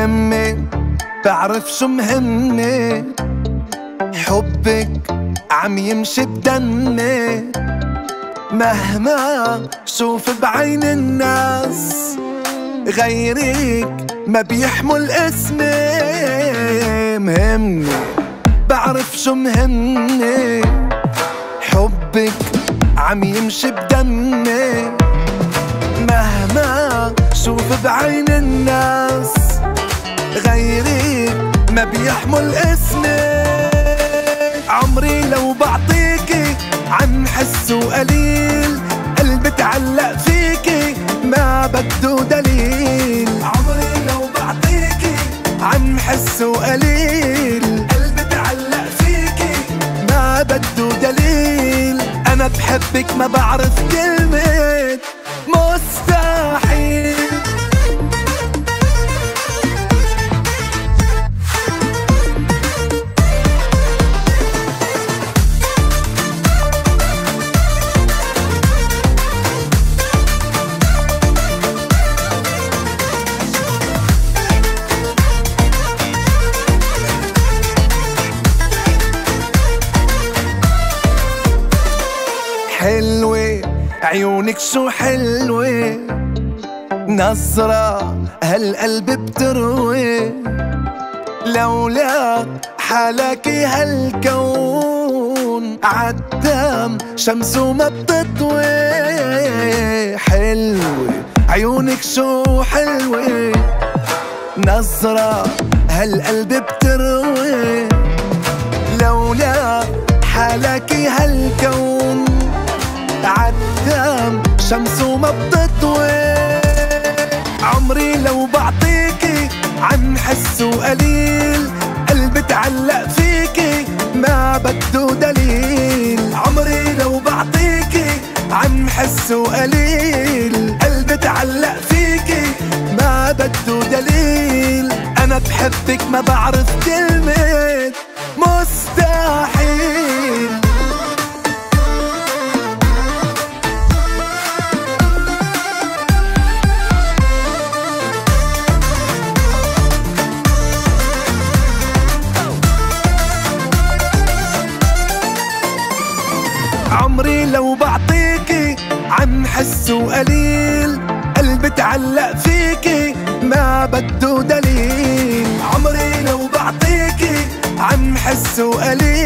مهمة بعرف شو مهمة، حبك عم يمشي بدمي، مهما شوف بعين الناس غيرك ما بيحمل اسمي. مهمة بعرف شو مهمة، حبك عم يمشي بدمي، مهما شوف بعين الناس غيرك ما بيحمل اسمي. عمري لو بعطيكي عم حسه قليل، قلبي تعلق فيكي ما بده دليل. عمري لو بعطيكي عم حسه قليل، قلبي تعلق فيكي ما بده دليل. أنا بحبك ما بعرف كلمة مستحيل. حلوة عيونك شو حلوة، نظرة هالقلب بتروي، لولا حالكي هالكون عالدم شمسه ما بتطوي. حلوة عيونك شو حلوة، نظرة هالقلب بتروي، لولا حالكي هالكون عالدم شمسه ما بتطوي. عمري لو بعطيكي عم حسه قليل، قلبي تعلق فيكي ما بده دليل. عمري لو بعطيكي عم حسه قليل، قلبي تعلق فيكي ما بده دليل. أنا بحبك ما بعرف كلمة مستحيل. عمري لو بعطيكي عم حسه قليل، قلبي تعلق فيكي ما بده دليل. عمري لو بعطيكي عم حسه قليل،